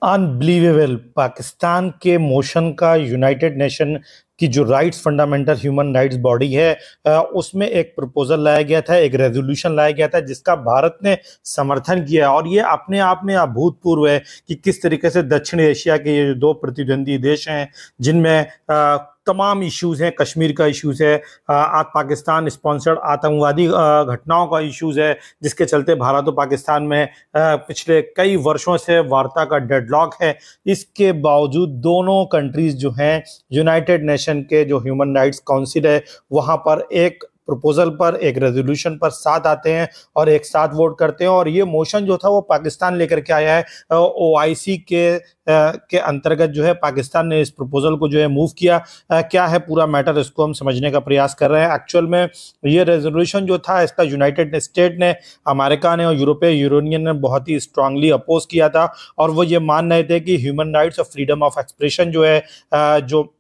Unbelievable Pakistan के motion का United nation की जो rights fundamental human rights body है उसमें एक प्रपोजल लाया गया था, एक रेजोल्यूशन लाया गया था जिसका भारत ने समर्थन किया। और ये अपने आप में अभूतपूर्व है कि किस तरीके से दक्षिण एशिया के ये दो प्रतिद्वंदी देश हैं जिनमें तमाम इश्यूज हैं। कश्मीर का इश्यूज है, पाकिस्तान स्पॉन्सर्ड आतंकवादी घटनाओं का इश्यूज है, जिसके चलते भारत और पाकिस्तान में पिछले कई वर्षों से वार्ता का डेडलॉक है। इसके बावजूद दोनों कंट्रीज जो हैं यूनाइटेड नेशन के जो ह्यूमन राइट्स काउंसिल है वहाँ पर एक प्रपोजल पर, एक रेजोल्यूशन पर साथ आते हैं और एक साथ वोट करते हैं। और ये मोशन जो था वो पाकिस्तान लेकर के आया है। ओआईसी के अंतर्गत जो है पाकिस्तान ने इस प्रपोजल को जो है मूव किया। क्या है पूरा मैटर, इसको हम समझने का प्रयास कर रहे हैं। एक्चुअल में ये रेजोल्यूशन जो था इसका यूनाइटेड स्टेट ने, अमेरिका ने और यूरोपीय यूनियन ने बहुत ही स्ट्रांगली अपोज किया था। और वो ये मान रहे थे कि ह्यूमन राइट्स और फ्रीडम ऑफ एक्सप्रेशन जो है, जो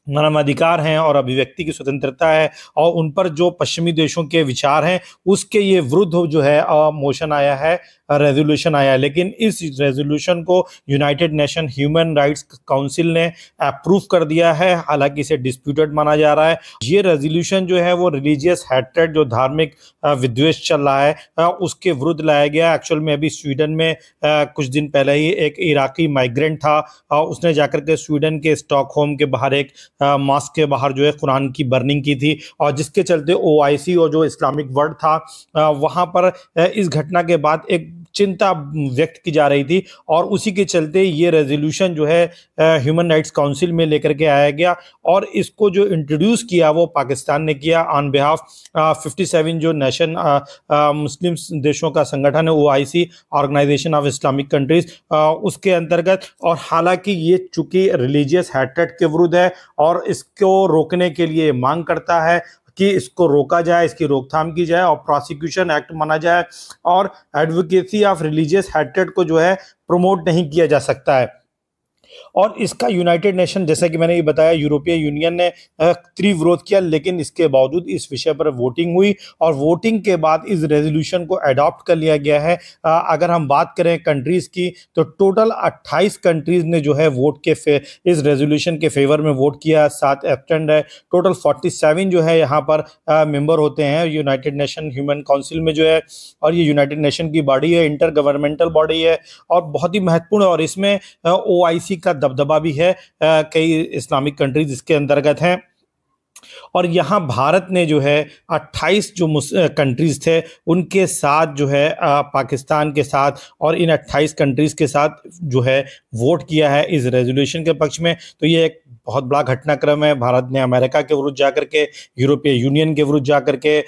मानवाधिकार हैं और अभिव्यक्ति की स्वतंत्रता है और उन पर जो पश्चिमी देशों के विचार हैं उसके ये विरुद्ध जो है मोशन आया है, रेजोल्यूशन आया है। लेकिन इस रेजोल्यूशन को United nation human rights council ने अप्रूव कर दिया है, हालांकि इसे डिस्प्यूटेड माना जा रहा है। ये रेजोल्यूशन जो है वो रिलीजियस हैट्रेड, जो धार्मिक विद्वेष चल रहा है, उसके विरुद्ध लाया गया। एक्चुअल में अभी स्वीडन में कुछ दिन पहले ही एक इराकी माइग्रेंट था, उसने जाकर के स्वीडन के स्टॉकहोम के बाहर एक मॉस्क के बाहर जो है कुरान की बर्निंग की थी, और जिसके चलते ओआईसी और जो इस्लामिक वर्ल्ड था वहां पर इस घटना के बाद एक चिंता व्यक्त की जा रही थी। और उसी के चलते ये रेजोल्यूशन जो है ह्यूमन राइट्स काउंसिल में लेकर के आया गया और इसको जो इंट्रोड्यूस किया वो पाकिस्तान ने किया ऑन बिहाफ 57 जो नेशन मुस्लिम देशों का संगठन है, OIC, organisation of Islamic countries, उसके अंतर्गत। और हालांकि ये चूंकि रिलीजियस हैट्रेड के विरुद्ध है और इसको रोकने के लिए मांग करता है कि इसको रोका जाए, इसकी रोकथाम की जाए और प्रोसिक्यूशन एक्ट माना जाए, और एडवोकेसी ऑफ रिलीजियस हैट्रेड को जो है प्रमोट नहीं किया जा सकता है। और इसका यूनाइटेड नेशन, जैसा कि मैंने ये बताया, यूरोपीय यूनियन ने तीव्र विरोध किया, लेकिन इसके बावजूद इस विषय पर वोटिंग हुई और वोटिंग के बाद इस रेजोल्यूशन को अडॉप्ट कर लिया गया है। अगर हम बात करें कंट्रीज की तो टोटल 28 कंट्रीज ने जो है वोट के इस रेजोल्यूशन के फेवर में वोट किया, 7 एब्स्टेंड है। टोटल 47 जो है यहाँ पर मेंबर होते हैं यूनाइटेड नेशन ह्यूमन काउंसिल में जो है, और ये यूनाइटेड नेशन की बॉडी है, इंटर गवर्नमेंटल बॉडी है और बहुत ही महत्वपूर्ण है। और इसमें ओआईसी का दबदबा भी है, कई इस्लामिक कंट्रीज इसके अंतर्गत हैं। और यहाँ भारत ने जो है 28 जो कंट्रीज थे उनके साथ जो है पाकिस्तान के साथ और इन 28 कंट्रीज के साथ जो है वोट किया है इस रेजोल्यूशन के पक्ष में। तो ये एक बहुत बड़ा घटनाक्रम है। भारत ने अमेरिका के विरुद्ध जाकर के, यूरोपीय यूनियन के विरुद्ध जाकर के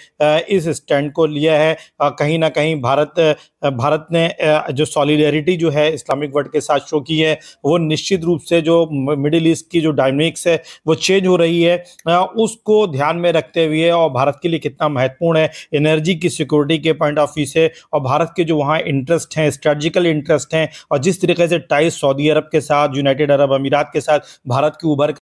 इस स्टैंड को लिया है। कहीं ना कहीं भारत ने जो सॉलिडेरिटी जो है इस्लामिक वर्ल्ड के साथ शो की है, वो निश्चित रूप से जो मिडिल ईस्ट की जो डायनेमिक्स है वो चेंज हो रही है, उसको ध्यान में रखते हुए, और भारत के लिए कितना महत्वपूर्ण है एनर्जी की सिक्योरिटी के पॉइंट ऑफ व्यू से, और भारत के जो वहाँ इंटरेस्ट हैं, स्ट्रेटजिकल इंटरेस्ट हैं, और जिस तरीके से टाइज सऊदी अरब के साथ, यूनाइटेड अरब अमीरात के साथ भारत की उभर